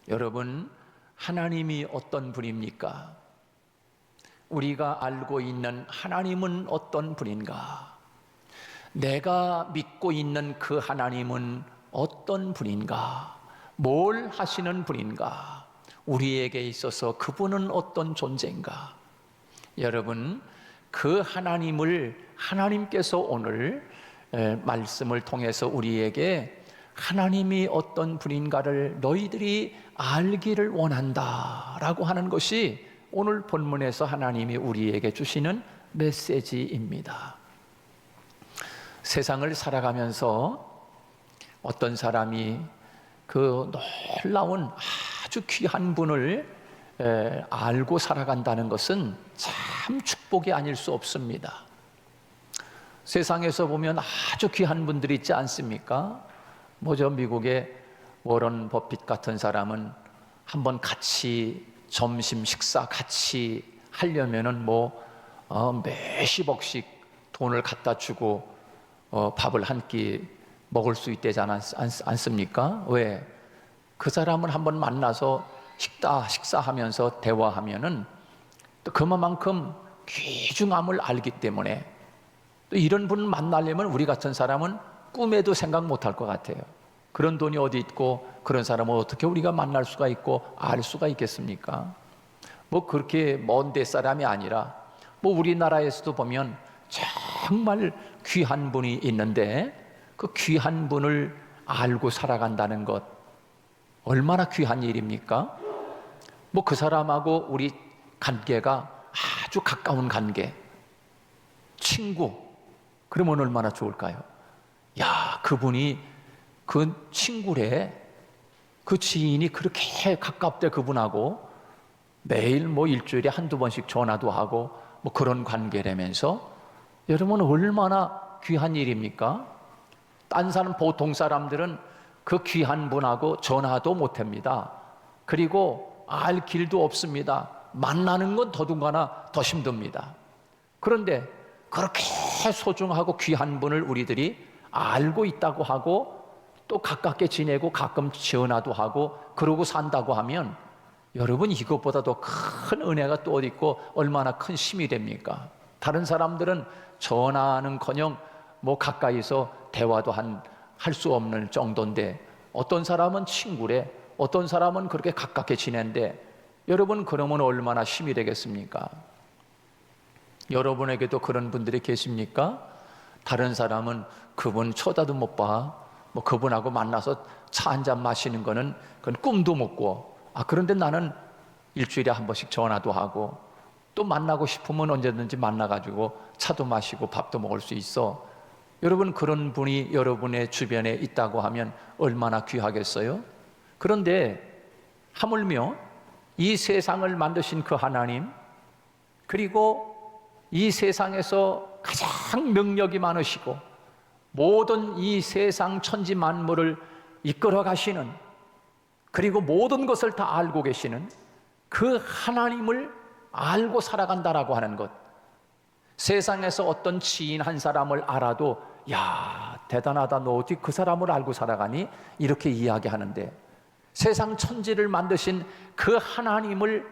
여러분, 하나님이 어떤 분입니까? 우리가 알고 있는 하나님은 어떤 분인가? 내가 믿고 있는 그 하나님은 어떤 분인가? 뭘 하시는 분인가? 우리에게 있어서 그분은 어떤 존재인가? 여러분, 그 하나님께서 오늘 말씀을 통해서 우리에게 하나님이 어떤 분인가를 너희들이 알기를 원한다라고 하는 것이 오늘 본문에서 하나님이 우리에게 주시는 메시지입니다. 세상을 살아가면서 어떤 사람이 그 놀라운 아주 귀한 분을 알고 살아간다는 것은 참 축복이 아닐 수 없습니다. 세상에서 보면 아주 귀한 분들이 있지 않습니까? 뭐죠? 미국의 워런 버핏 같은 사람은 한번 같이 점심 식사 같이 하려면은 몇십억씩 돈을 갖다 주고 밥을 한 끼 먹을 수 있대지 않습니까? 왜? 그 사람은 한번 만나서 식사하면서 대화하면은 또 그만큼 귀중함을 알기 때문에 또 이런 분을 만나려면 우리 같은 사람은 꿈에도 생각 못할 것 같아요. 그런 돈이 어디 있고 그런 사람을 어떻게 우리가 만날 수가 있고 알 수가 있겠습니까? 그렇게 먼 데 사람이 아니라 우리나라에서도 보면 정말 귀한 분이 있는데 그 귀한 분을 알고 살아간다는 것 얼마나 귀한 일입니까? 그 사람하고 우리 관계가 아주 가까운 관계, 친구, 그러면 얼마나 좋을까요? 야, 그분이 그 친구래, 그 지인이 그렇게 가깝대 그분하고 매일 일주일에 한두 번씩 전화도 하고 그런 관계라면서 여러분 얼마나 귀한 일입니까? 딴 사람 보통 사람들은 그 귀한 분하고 전화도 못합니다. 그리고 알 길도 없습니다. 만나는 건 더군다나 더 힘듭니다. 그런데 그렇게 소중하고 귀한 분을 우리들이 알고 있다고 하고 또 가깝게 지내고 가끔 전화도 하고 그러고 산다고 하면 여러분 이것보다 더 큰 은혜가 또 어디 있고 얼마나 큰 힘이 됩니까? 다른 사람들은 전화는커녕 가까이서 대화도 할 수 없는 정도인데 어떤 사람은 친구래, 어떤 사람은 그렇게 가깝게 지낸데 여러분 그러면 얼마나 힘이 되겠습니까? 여러분에게도 그런 분들이 계십니까? 다른 사람은 그분 쳐다도 못 봐. 그분하고 만나서 차 한잔 마시는 거는 그건 꿈도 못 꿔. 그런데 나는 일주일에 한 번씩 전화도 하고 또 만나고 싶으면 언제든지 만나가지고 차도 마시고 밥도 먹을 수 있어. 여러분 그런 분이 여러분의 주변에 있다고 하면 얼마나 귀하겠어요? 그런데 하물며 이 세상을 만드신 그 하나님, 그리고 이 세상에서 가장 능력이 많으시고 모든 이 세상 천지 만물을 이끌어 가시는, 그리고 모든 것을 다 알고 계시는 그 하나님을 알고 살아간다라고 하는 것, 세상에서 어떤 지인 한 사람을 알아도 야 대단하다, 너 어디 그 사람을 알고 살아가니? 이렇게 이야기하는데 세상 천지를 만드신 그 하나님을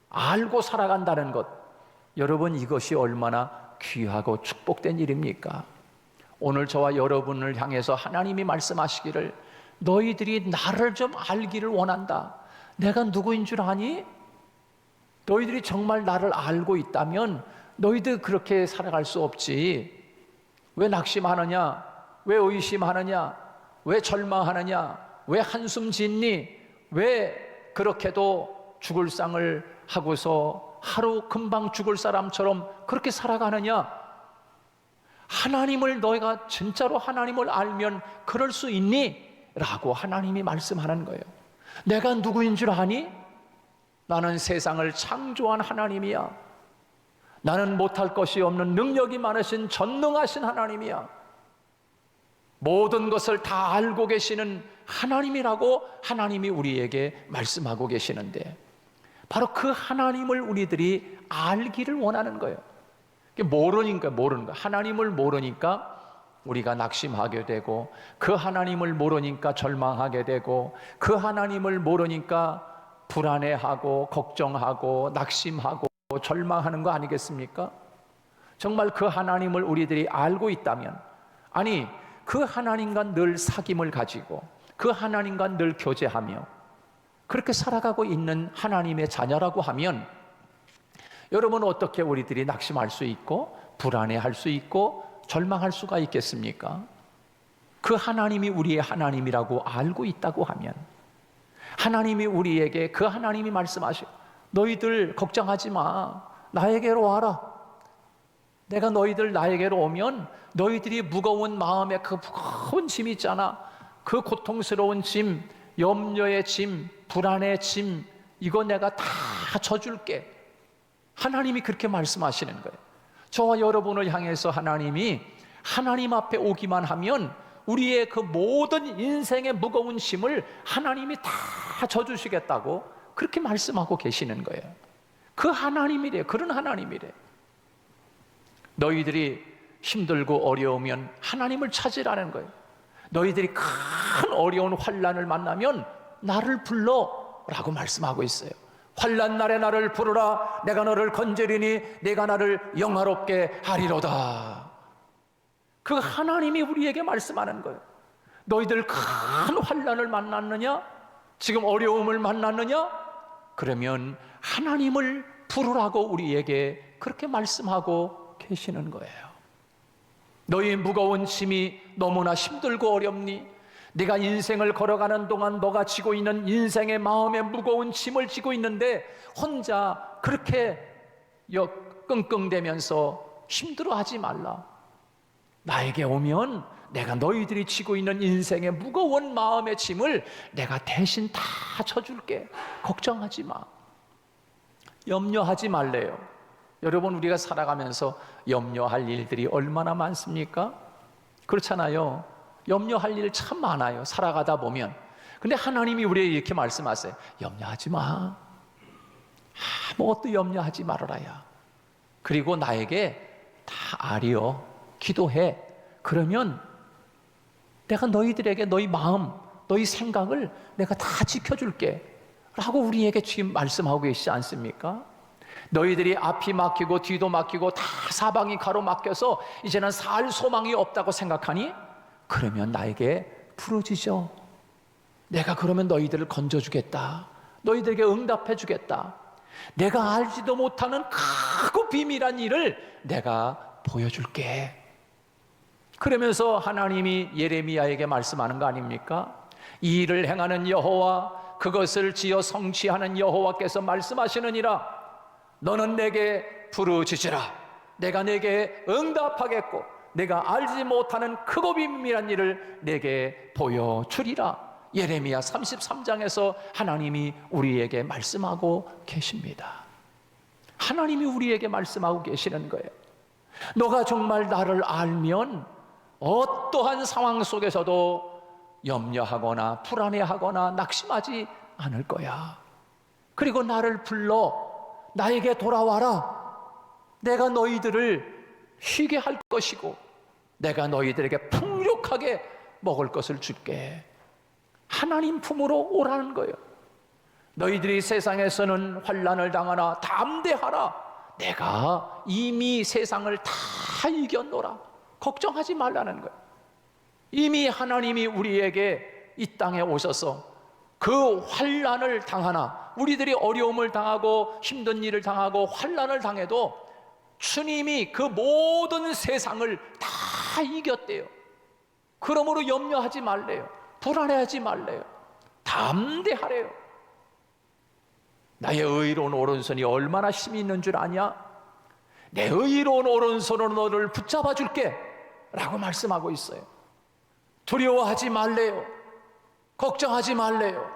알고 살아간다는 것, 여러분 이것이 얼마나 귀하고 축복된 일입니까? 오늘 저와 여러분을 향해서 하나님이 말씀하시기를 너희들이 나를 좀 알기를 원한다. 내가 누구인 줄 아니? 너희들이 정말 나를 알고 있다면 너희들 그렇게 살아갈 수 없지. 왜 낙심하느냐? 왜 의심하느냐? 왜 절망하느냐? 왜 한숨 짓니? 왜 그렇게도 죽을 상을 하고서 하루 금방 죽을 사람처럼 그렇게 살아가느냐? 하나님을 너희가 진짜로 하나님을 알면 그럴 수 있니? 라고 하나님이 말씀하는 거예요. 내가 누구인 줄 아니? 나는 세상을 창조한 하나님이야. 나는 못할 것이 없는 능력이 많으신 전능하신 하나님이야. 모든 것을 다 알고 계시는 하나님이라고 하나님이 우리에게 말씀하고 계시는데 바로 그 하나님을 우리들이 알기를 원하는 거예요. 모르는 거예요. 하나님을 모르니까 우리가 낙심하게 되고, 그 하나님을 모르니까 절망하게 되고, 그 하나님을 모르니까 불안해하고 걱정하고 낙심하고 절망하는 거 아니겠습니까? 정말 그 하나님을 우리들이 알고 있다면, 아니 그 하나님과 늘 사귐을 가지고 그 하나님과 늘 교제하며 그렇게 살아가고 있는 하나님의 자녀라고 하면, 여러분 어떻게 우리들이 낙심할 수 있고 불안해할 수 있고 절망할 수가 있겠습니까? 그 하나님이 우리의 하나님이라고 알고 있다고 하면, 하나님이 우리에게, 그 하나님이 말씀하셔, 너희들 걱정하지 마, 나에게로 와라. 내가 너희들 나에게로 오면 너희들이 무거운 마음에 그 무거운 짐 있잖아, 그 고통스러운 짐, 염려의 짐, 불안의 짐, 이거 내가 다 져줄게. 하나님이 그렇게 말씀하시는 거예요. 저와 여러분을 향해서 하나님이, 하나님 앞에 오기만 하면 우리의 그 모든 인생의 무거운 짐을 하나님이 다 져주시겠다고 그렇게 말씀하고 계시는 거예요. 그 하나님이래, 그런 하나님이래. 너희들이 힘들고 어려우면 하나님을 찾으라는 거예요. 너희들이 큰 어려운 환난을 만나면 나를 불러 라고 말씀하고 있어요. 환난 날에 나를 부르라, 내가 너를 건지리니 내가 나를 영화롭게 하리로다. 그 하나님이 우리에게 말씀하는 거예요. 너희들 큰 환난을 만났느냐? 지금 어려움을 만났느냐? 그러면 하나님을 부르라고 우리에게 그렇게 말씀하고 계시는 거예요. 너희 무거운 짐이 너무나 힘들고 어렵니? 네가 인생을 걸어가는 동안 너가 지고 있는 인생의 마음의 무거운 짐을 지고 있는데 혼자 그렇게 끙끙대면서 힘들어하지 말라. 나에게 오면 내가 너희들이 지고 있는 인생의 무거운 마음의 짐을 내가 대신 다 져줄게. 걱정하지 마. 염려하지 말래요. 여러분, 우리가 살아가면서 염려할 일들이 얼마나 많습니까? 그렇잖아요. 염려할 일 참 많아요, 살아가다 보면. 근데 하나님이 우리에게 이렇게 말씀하세요. 염려하지 마. 아무것도 염려하지 말아라야. 그리고 나에게 다 아뢰어 기도해. 그러면 내가 너희들에게 너희 마음, 너희 생각을 내가 다 지켜줄게 라고 우리에게 지금 말씀하고 계시지 않습니까? 너희들이 앞이 막히고 뒤도 막히고 다 사방이 가로막혀서 이제는 살 소망이 없다고 생각하니? 그러면 나에게 부르짖어. 내가 그러면 너희들을 건져주겠다. 너희들에게 응답해주겠다. 내가 알지도 못하는 크고 비밀한 일을 내가 보여줄게. 그러면서 하나님이 예레미야에게 말씀하는 거 아닙니까? 이 일을 행하는 여호와, 그것을 지어 성취하는 여호와께서 말씀하시느니라. 너는 내게 부르짖으라. 내가 내게 응답하겠고 내가 알지 못하는 크고 비밀한 일을 내게 보여주리라. 예레미야 33장에서 하나님이 우리에게 말씀하고 계십니다. 하나님이 우리에게 말씀하고 계시는 거예요. 너가 정말 나를 알면 어떠한 상황 속에서도 염려하거나 불안해하거나 낙심하지 않을 거야. 그리고 나를 불러 나에게 돌아와라. 내가 너희들을 쉬게 할 것이고 내가 너희들에게 풍족하게 먹을 것을 줄게. 하나님 품으로 오라는 거예요. 너희들이 세상에서는 환난을 당하나 담대하라. 내가 이미 세상을 다 이겼노라. 걱정하지 말라는 거예요. 이미 하나님이 우리에게 이 땅에 오셔서 그 환난을 당하나, 우리들이 어려움을 당하고 힘든 일을 당하고 환난을 당해도 주님이 그 모든 세상을 다 이겼대요. 그러므로 염려하지 말래요. 불안해하지 말래요. 담대하래요. 나의 의로운 오른손이 얼마나 힘이 있는 줄 아냐? 내 의로운 오른손으로 너를 붙잡아 줄게 라고 말씀하고 있어요. 두려워하지 말래요. 걱정하지 말래요.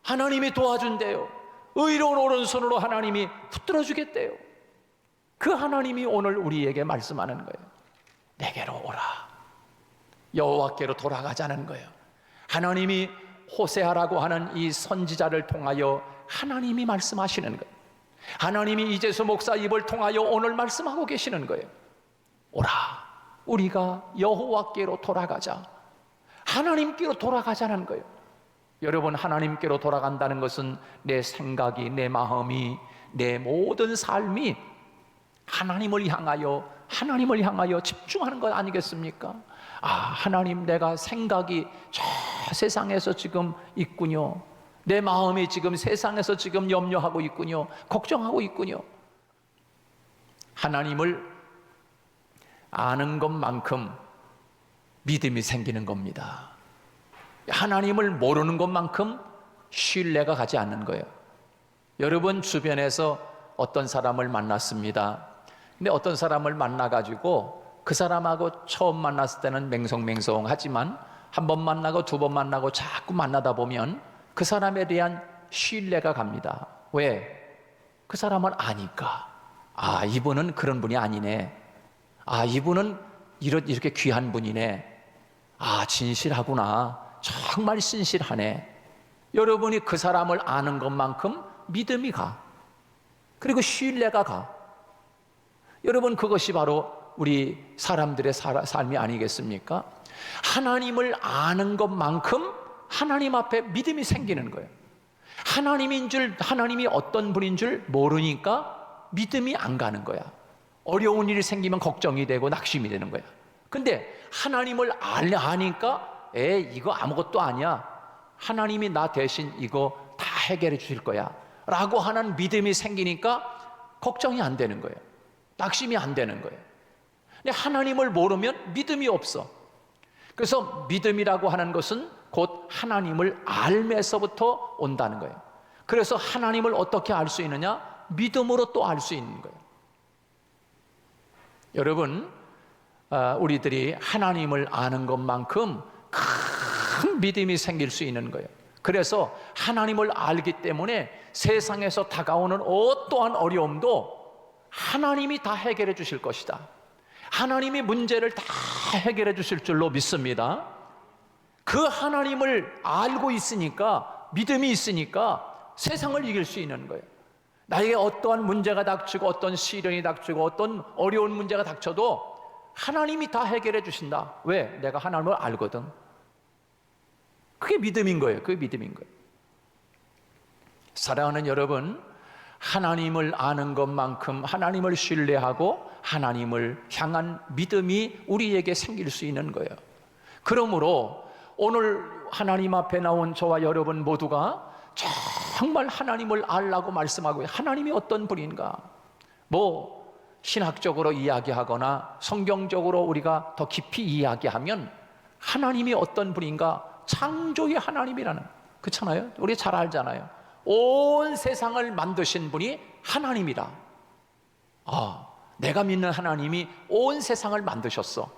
하나님이 도와준대요. 의로운 오른손으로 하나님이 붙들어 주겠대요. 그 하나님이 오늘 우리에게 말씀하는 거예요. 내게로 오라. 여호와께로 돌아가자는 거예요. 하나님이 호세아라고 하는 이 선지자를 통하여 하나님이 말씀하시는 거예요. 하나님이 이재수 목사 입을 통하여 오늘 말씀하고 계시는 거예요. 오라. 우리가 여호와께로 돌아가자. 하나님께로 돌아가자는 거예요. 여러분, 하나님께로 돌아간다는 것은 내 생각이, 내 마음이, 내 모든 삶이 하나님을 향하여 집중하는 것 아니겠습니까? 아, 하나님, 내가 생각이 저 세상에서 지금 있군요. 내 마음이 지금 세상에서 지금 염려하고 있군요. 걱정하고 있군요. 하나님을 아는 것만큼 믿음이 생기는 겁니다. 하나님을 모르는 것만큼 신뢰가 가지 않는 거예요. 여러분, 주변에서 어떤 사람을 만났습니다. 근데 어떤 사람을 만나가지고 그 사람하고 처음 만났을 때는 맹성맹성하지만 한 번 만나고 두 번 만나고 자꾸 만나다 보면 그 사람에 대한 신뢰가 갑니다. 왜? 그 사람을 아니까. 아, 이분은 그런 분이 아니네. 아, 이분은 이렇게 귀한 분이네. 아, 진실하구나. 정말 신실하네. 여러분이 그 사람을 아는 것만큼 믿음이 가. 그리고 신뢰가 가. 여러분, 그것이 바로 우리 사람들의 삶이 아니겠습니까? 하나님을 아는 것만큼 하나님 앞에 믿음이 생기는 거예요. 하나님이 어떤 분인 줄 모르니까 믿음이 안 가는 거야. 어려운 일이 생기면 걱정이 되고 낙심이 되는 거야. 근데 하나님을 아니까 이거 아무것도 아니야. 하나님이 나 대신 이거 다 해결해 주실 거야 라고 하는 믿음이 생기니까 걱정이 안 되는 거예요. 낙심이 안 되는 거예요. 근데 하나님을 모르면 믿음이 없어. 그래서 믿음이라고 하는 것은 곧 하나님을 알면서부터 온다는 거예요. 그래서 하나님을 어떻게 알 수 있느냐? 믿음으로 또 알 수 있는 거예요. 여러분, 우리들이 하나님을 아는 것만큼 큰 믿음이 생길 수 있는 거예요. 그래서 하나님을 알기 때문에 세상에서 다가오는 어떠한 어려움도 하나님이 다 해결해 주실 것이다. 하나님이 문제를 다 해결해 주실 줄로 믿습니다. 그 하나님을 알고 있으니까, 믿음이 있으니까 세상을 이길 수 있는 거예요. 나에게 어떠한 문제가 닥치고 어떤 시련이 닥치고 어떤 어려운 문제가 닥쳐도 하나님이 다 해결해 주신다. 왜? 내가 하나님을 알거든. 그게 믿음인 거예요. 그게 믿음인 거예요. 사랑하는 여러분, 하나님을 아는 것만큼 하나님을 신뢰하고 하나님을 향한 믿음이 우리에게 생길 수 있는 거예요. 그러므로 오늘 하나님 앞에 나온 저와 여러분 모두가 정말 하나님을 알라고 말씀하고, 하나님이 어떤 분인가, 신학적으로 이야기하거나 성경적으로 우리가 더 깊이 이야기하면 하나님이 어떤 분인가, 창조의 하나님이라는, 그렇잖아요. 우리 잘 알잖아요. 온 세상을 만드신 분이 하나님이다. 내가 믿는 하나님이 온 세상을 만드셨어.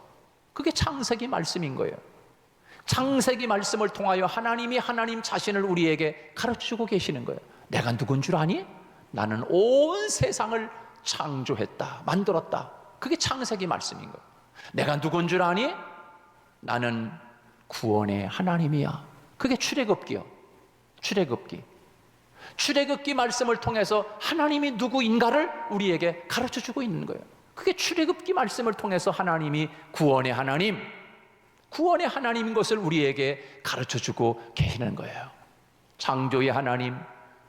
그게 창세기 말씀인 거예요. 창세기 말씀을 통하여 하나님이 하나님 자신을 우리에게 가르치고 계시는 거예요. 내가 누군 줄 아니? 나는 온 세상을 창조했다, 만들었다. 그게 창세기 말씀인 거예요. 내가 누군 줄 아니? 나는 구원의 하나님이야. 그게 출애굽기요. 출애굽기 말씀을 통해서 하나님이 누구인가를 우리에게 가르쳐주고 있는 거예요. 그게 출애굽기 말씀을 통해서 하나님이 구원의 하나님인 것을 우리에게 가르쳐주고 계시는 거예요. 창조의 하나님,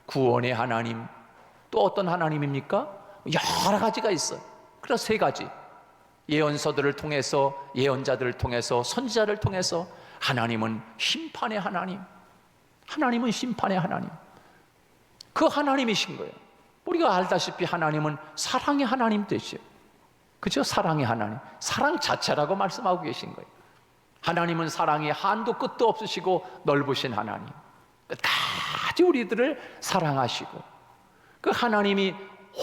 구원의 하나님, 또 어떤 하나님입니까? 여러 가지가 있어요. 그래서 세 가지. 예언서들을 통해서, 예언자들을 통해서, 선지자를 통해서 하나님은 심판의 하나님, 하나님은 심판의 하나님, 그 하나님이신 거예요. 우리가 알다시피 하나님은 사랑의 하나님 되시죠. 그죠? 사랑의 하나님, 사랑 자체라고 말씀하고 계신 거예요. 하나님은 사랑이 한도 끝도 없으시고 넓으신 하나님, 끝까지 우리들을 사랑하시고, 그 하나님이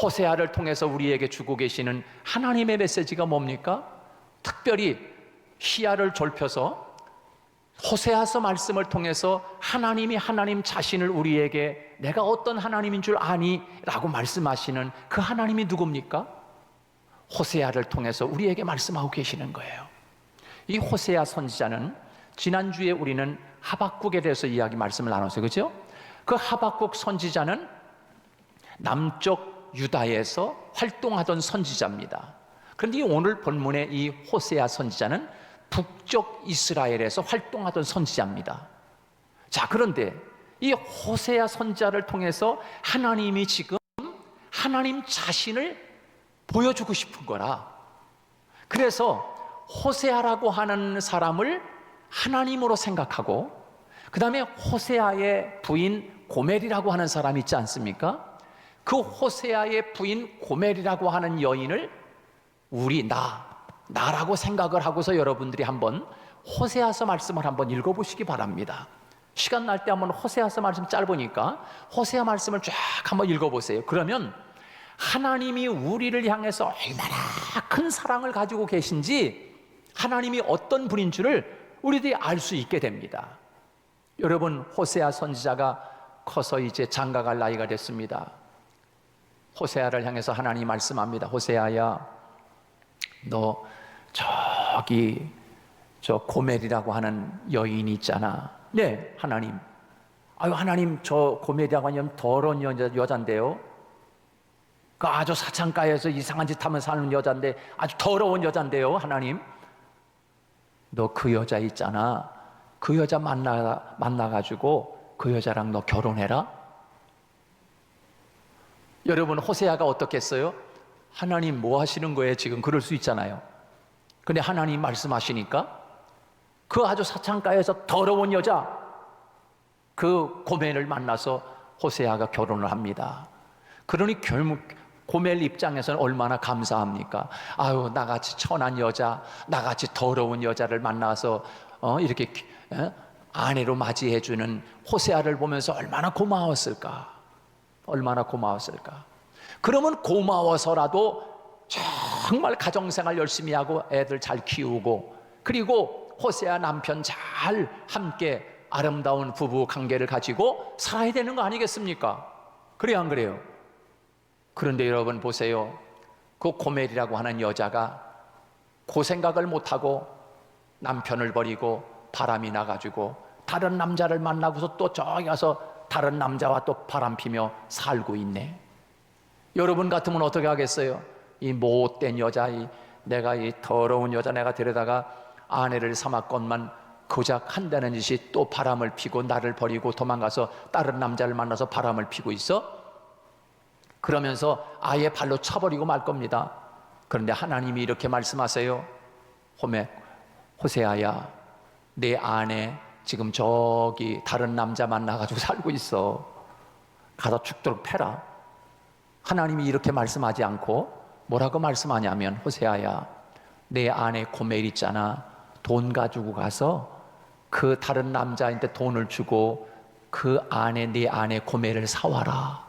호세아를 통해서 우리에게 주고 계시는 하나님의 메시지가 뭡니까? 특별히 시야를 좁혀서 호세아서 말씀을 통해서 하나님이 하나님 자신을 우리에게 내가 어떤 하나님인 줄 아니? 라고 말씀하시는 그 하나님이 누굽니까? 호세아를 통해서 우리에게 말씀하고 계시는 거예요. 이 호세아 선지자는 지난주에 우리는 하박국에 대해서 말씀을 나눴어요. 그렇죠? 그 하박국 선지자는 남쪽 유다에서 활동하던 선지자입니다. 그런데 오늘 본문의 이 호세아 선지자는 북쪽 이스라엘에서 활동하던 선지자입니다. 자, 그런데 이 호세아 선지자를 통해서 하나님이 지금 하나님 자신을 보여주고 싶은 거라. 그래서 호세아라고 하는 사람을 하나님으로 생각하고, 그 다음에 호세아의 부인 고멜이라고 하는 사람이 있지 않습니까? 그 호세아의 부인 고멜이라고 하는 여인을 나라고 생각을 하고서 여러분들이 한번 호세아서 말씀을 한번 읽어보시기 바랍니다. 시간 날 때 한번 호세아서 말씀 짧으니까 호세아 말씀을 쫙 한번 읽어보세요. 그러면 하나님이 우리를 향해서 얼마나 큰 사랑을 가지고 계신지, 하나님이 어떤 분인 줄을 우리들이 알 수 있게 됩니다. 여러분, 호세아 선지자가 커서 이제 장가갈 나이가 됐습니다. 호세아를 향해서 하나님이 말씀합니다. 호세아야, 너 저기 저 고멜이라고 하는 여인이 있잖아. 네, 하나님. 아유, 하나님, 저 고멜이라고 하면 더러운 여잔데요. 그 아주 사창가에서 이상한 짓 하면 사는 여잔데, 아주 더러운 여잔데요, 하나님. 너 그 여자 있잖아. 그 여자 만나가지고 그 여자랑 너 결혼해라. 여러분, 호세아가 어떻겠어요? 하나님 뭐 하시는 거예요? 지금 그럴 수 있잖아요. 근데 하나님 말씀하시니까 그 아주 사창가에서 더러운 여자, 그 고멜을 만나서 호세아가 결혼을 합니다. 그러니 결국 고멜 입장에서는 얼마나 감사합니까? 아유, 나같이 천한 여자, 나같이 더러운 여자를 만나서 이렇게 아내로 맞이해주는 호세아를 보면서 얼마나 고마웠을까? 얼마나 고마웠을까? 그러면 고마워서라도 정말 가정생활 열심히 하고 애들 잘 키우고, 그리고 호세아 남편 잘 함께 아름다운 부부 관계를 가지고 살아야 되는 거 아니겠습니까? 그래요, 안 그래요? 그런데 여러분 보세요. 그 고멜이라고 하는 여자가 그 생각을 못하고 남편을 버리고 바람이 나가지고 다른 남자를 만나고서 또 저기 가서 다른 남자와 또 바람 피며 살고 있네. 여러분 같으면 어떻게 하겠어요? 이 못된 여자, 내가 이 더러운 여자 내가 데려다가 아내를 삼았건만 고작 한다는 짓이 또 바람을 피고 나를 버리고 도망가서 다른 남자를 만나서 바람을 피고 있어? 그러면서 아예 발로 차버리고 말 겁니다. 그런데 하나님이 이렇게 말씀하세요. 호세아야, 내 아내 지금 저기 다른 남자 만나가지고 살고 있어. 가서 죽도록 패라. 하나님이 이렇게 말씀하지 않고 뭐라고 말씀하냐면, 호세아야, 내 아내 고멜 있잖아. 돈 가지고 가서 그 다른 남자한테 돈을 주고 그 아내, 네 아내 고멜을 사와라.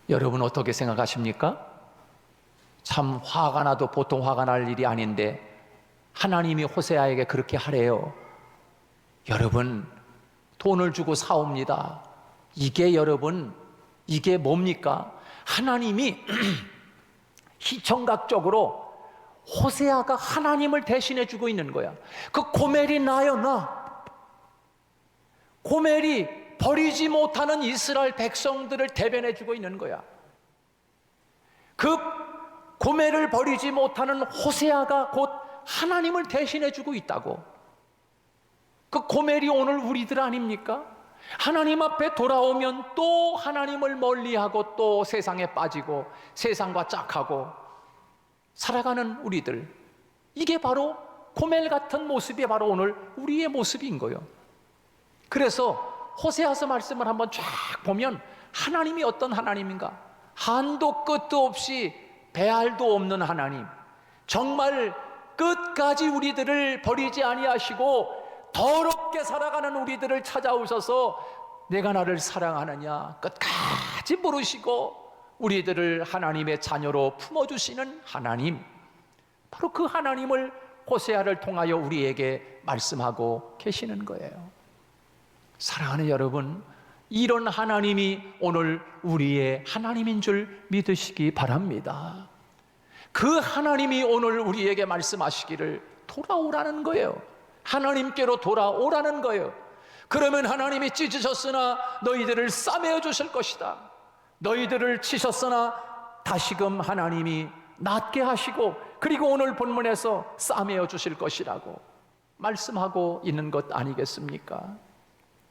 여러분 어떻게 생각하십니까? 참 화가 나도 보통 화가 날 일이 아닌데 하나님이 호세아에게 그렇게 하래요. 여러분, 돈을 주고 사옵니다. 여러분, 이게 뭡니까? 하나님이 시청각적으로 호세아가 하나님을 대신해 주고 있는 거야. 그 고멜이 나요, 나. 고멜이 버리지 못하는 이스라엘 백성들을 대변해 주고 있는 거야. 그 고멜을 버리지 못하는 호세아가 곧 하나님을 대신해 주고 있다고. 그 고멜이 오늘 우리들 아닙니까? 하나님 앞에 돌아오면 또 하나님을 멀리하고 또 세상에 빠지고 세상과 짝하고 살아가는 우리들, 이게 바로 고멜 같은 모습이 바로 오늘 우리의 모습인 거예요. 그래서 호세아서 말씀을 한번 쫙 보면 하나님이 어떤 하나님인가? 한도 끝도 없이 배알도 없는 하나님, 정말 끝까지 우리들을 버리지 아니하시고 더럽게 살아가는 우리들을 찾아오셔서 내가 나를 사랑하느냐 끝까지 물으시고 우리들을 하나님의 자녀로 품어주시는 하나님, 바로 그 하나님을 호세아를 통하여 우리에게 말씀하고 계시는 거예요. 사랑하는 여러분, 이런 하나님이 오늘 우리의 하나님인 줄 믿으시기 바랍니다. 그 하나님이 오늘 우리에게 말씀하시기를 돌아오라는 거예요. 하나님께로 돌아오라는 거예요. 그러면 하나님이 찢으셨으나 너희들을 싸매어 주실 것이다. 너희들을 치셨으나 다시금 하나님이 낫게 하시고 그리고 오늘 본문에서 싸매어 주실 것이라고 말씀하고 있는 것 아니겠습니까?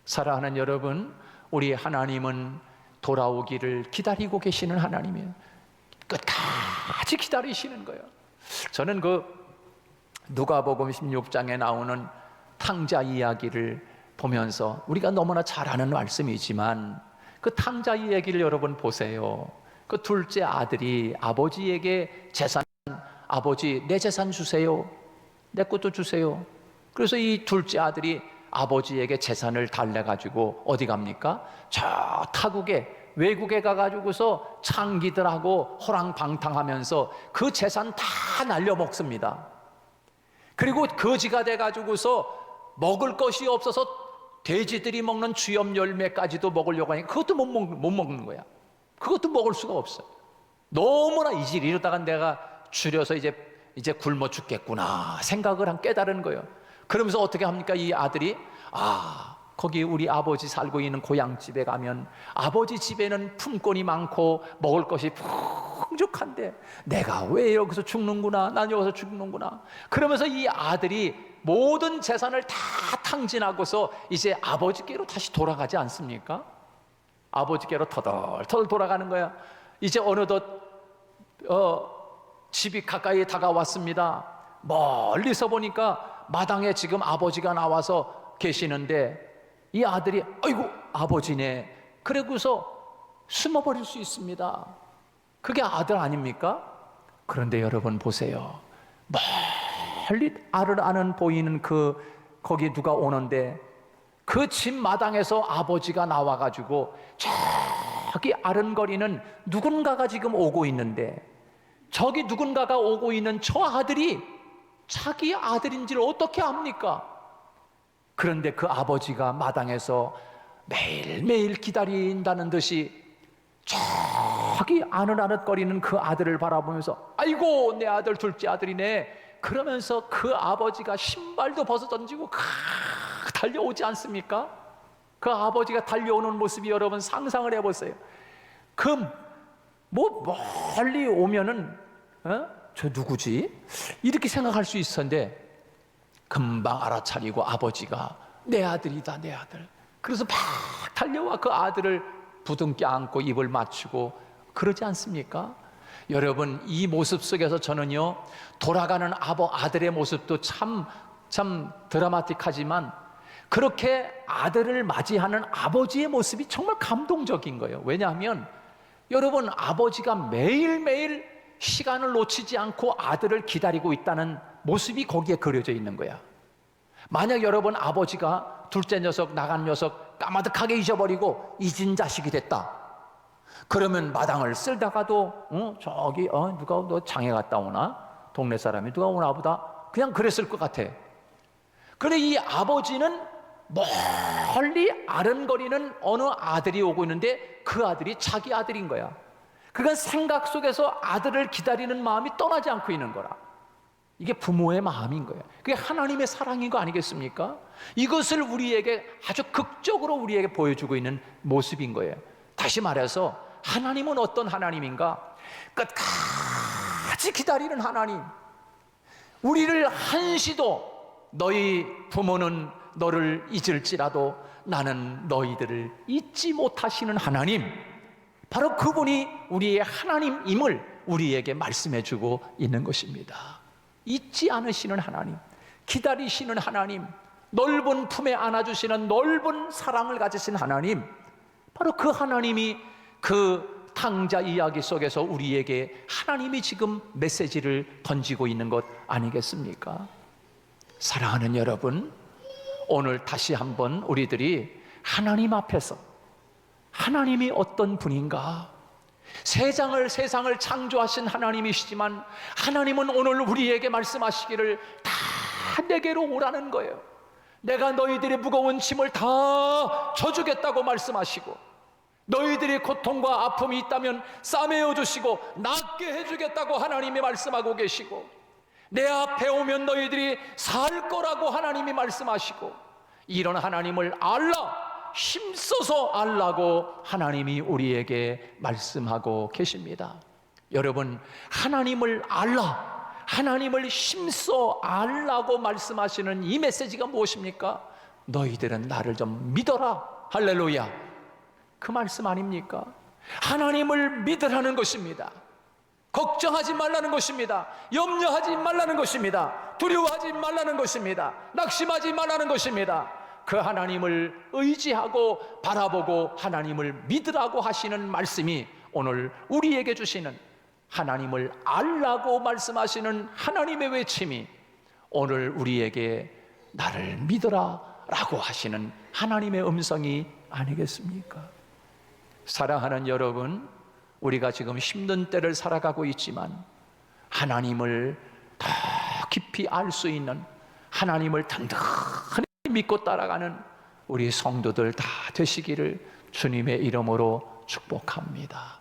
사랑하는 여러분, 우리 하나님은 돌아오기를 기다리고 계시는 하나님이에요. 끝까지 기다리시는 거예요. 저는 누가복음 16장에 나오는 탕자 이야기를 보면서 우리가 너무나 잘 아는 말씀이지만 그 탕자 이야기를 여러분 보세요. 그 둘째 아들이 아버지에게 재산, 아버지 내 재산 주세요, 내 것도 주세요. 그래서 이 둘째 아들이 아버지에게 재산을 달래가지고 어디 갑니까? 저 타국에, 외국에 가가지고서 창기들하고 호랑방탕하면서 그 재산 다 날려먹습니다. 그리고 거지가 돼가지고서 먹을 것이 없어서 돼지들이 먹는 주염 열매까지도 먹으려고 하니까 그것도 못 먹는 거야. 그것도 먹을 수가 없어요. 너무나 이러다가 내가 줄여서 이제 굶어 죽겠구나 생각을 깨달은 거예요. 그러면서 어떻게 합니까? 이 아들이 거기 우리 아버지 살고 있는 고향집에 가면 아버지 집에는 품권이 많고 먹을 것이 풍족한데 내가 왜 여기서 죽는구나, 난 여기서 죽는구나. 그러면서 이 아들이 모든 재산을 다 탕진하고서 이제 아버지께로 다시 돌아가지 않습니까? 아버지께로 터덜터덜 돌아가는 거야. 이제 어느덧 집이 가까이 다가왔습니다. 멀리서 보니까 마당에 지금 아버지가 나와서 계시는데 이 아들이 아이고 아버지네, 그러고서 숨어버릴 수 있습니다. 그게 아들 아닙니까? 그런데 여러분 보세요. 멀리 아는 보이는 거기 누가 오는데 그 집 마당에서 아버지가 나와가지고 저기 아른거리는 누군가가 지금 오고 있는데 저기 누군가가 오고 있는 저 아들이 자기 아들인지를 어떻게 압니까? 그런데 그 아버지가 마당에서 매일매일 기다린다는 듯이 저기 아느아느거리는 그 아들을 바라보면서 아이고 내 아들, 둘째 아들이네 그러면서 그 아버지가 신발도 벗어 던지고 달려오지 않습니까? 그 아버지가 달려오는 모습이 여러분 상상을 해보세요. 멀리 오면은 저 누구지? 이렇게 생각할 수 있었는데 금방 알아차리고 아버지가 내 아들이다, 내 아들. 그래서 막 달려와 그 아들을 부둥켜 안고 입을 맞추고 그러지 않습니까? 여러분 이 모습 속에서 저는요 돌아가는 아들의 모습도 참 드라마틱하지만 그렇게 아들을 맞이하는 아버지의 모습이 정말 감동적인 거예요. 왜냐하면 여러분 아버지가 매일매일 시간을 놓치지 않고 아들을 기다리고 있다는 모습이 거기에 그려져 있는 거야. 만약 여러분 아버지가 둘째 녀석, 나간 녀석 까마득하게 잊어버리고 잊은 자식이 됐다. 그러면 마당을 쓸다가도 저기 누가 너 장에 갔다 오나? 동네 사람이 누가 오나 보다. 그냥 그랬을 것 같아. 그런데 이 아버지는 멀리 아른거리는 어느 아들이 오고 있는데 그 아들이 자기 아들인 거야. 그건 생각 속에서 아들을 기다리는 마음이 떠나지 않고 있는 거라. 이게 부모의 마음인 거예요. 그게 하나님의 사랑인 거 아니겠습니까? 이것을 우리에게 아주 극적으로 우리에게 보여주고 있는 모습인 거예요. 다시 말해서 하나님은 어떤 하나님인가? 끝까지 기다리는 하나님. 우리를 한시도 너희 부모는 너를 잊을지라도 나는 너희들을 잊지 못하시는 하나님, 바로 그분이 우리의 하나님임을 우리에게 말씀해주고 있는 것입니다. 잊지 않으시는 하나님, 기다리시는 하나님, 넓은 품에 안아주시는 넓은 사랑을 가지신 하나님, 바로 그 하나님이 그 탕자 이야기 속에서 우리에게 하나님이 지금 메시지를 던지고 있는 것 아니겠습니까? 사랑하는 여러분, 오늘 다시 한번 우리들이 하나님 앞에서 하나님이 어떤 분인가? 세상을 창조하신 하나님이시지만 하나님은 오늘 우리에게 말씀하시기를 다 내게로 오라는 거예요. 내가 너희들의 무거운 짐을 다 져주겠다고 말씀하시고 너희들의 고통과 아픔이 있다면 싸매어 주시고 낫게 해주겠다고 하나님이 말씀하고 계시고 내 앞에 오면 너희들이 살 거라고 하나님이 말씀하시고 이런 하나님을 힘써서 알라고 하나님이 우리에게 말씀하고 계십니다. 여러분, 하나님을 알라, 하나님을 힘써 알라고 말씀하시는 이 메시지가 무엇입니까? 너희들은 나를 좀 믿어라. 할렐루야. 그 말씀 아닙니까? 하나님을 믿으라는 것입니다. 걱정하지 말라는 것입니다. 염려하지 말라는 것입니다. 두려워하지 말라는 것입니다. 낙심하지 말라는 것입니다. 그 하나님을 의지하고 바라보고 하나님을 믿으라고 하시는 말씀이 오늘 우리에게 주시는 하나님을 알라고 말씀하시는 하나님의 외침이 오늘 우리에게 나를 믿으라 라고 하시는 하나님의 음성이 아니겠습니까? 사랑하는 여러분, 우리가 지금 힘든 때를 살아가고 있지만 하나님을 더 깊이 알 수 있는, 하나님을 단단히 믿고 따라가는 우리 성도들 다 되시기를 주님의 이름으로 축복합니다.